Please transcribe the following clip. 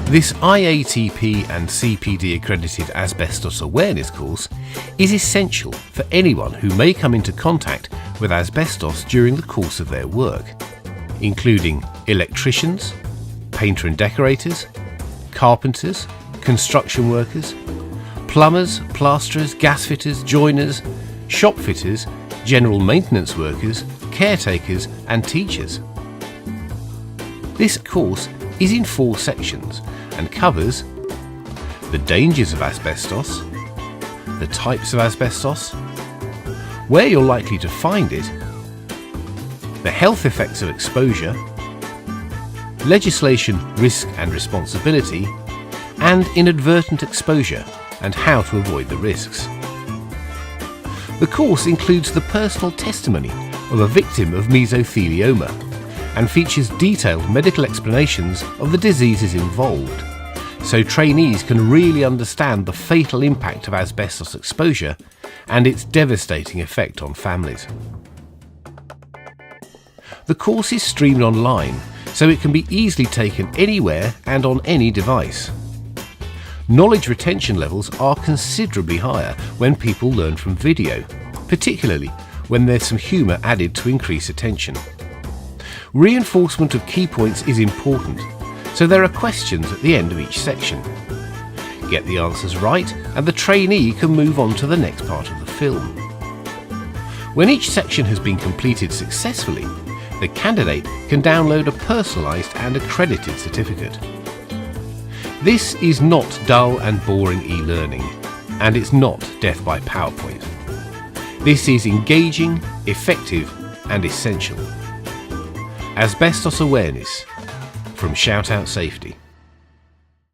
This IATP and CPD accredited Asbestos Awareness course is essential for anyone who may come into contact with asbestos during the course of their work, including electricians, painter and decorators, carpenters, construction workers, plumbers, plasterers, gas fitters, joiners, shop fitters, general maintenance workers, caretakers and teachers. This course is in 4 sections and covers the dangers of asbestos, the types of asbestos, where you're likely to find it, the health effects of exposure, legislation, risk and responsibility, and inadvertent exposure and how to avoid the risks. The course includes the personal testimony of a victim of mesothelioma and features detailed medical explanations of the diseases involved, so trainees can really understand the fatal impact of asbestos exposure and its devastating effect on families. The course is streamed online, so it can be easily taken anywhere and on any device. Knowledge retention levels are considerably higher when people learn from video, particularly when there's some humour added to increase attention. Reinforcement of key points is important, so there are questions at the end of each section. Get the answers right and the trainee can move on to the next part of the film. When each section has been completed successfully, the candidate can download a personalised and accredited certificate. This is not dull and boring e-learning, and it's not death by PowerPoint. This is engaging, effective and essential. Asbestos Awareness from Shout Out Safety.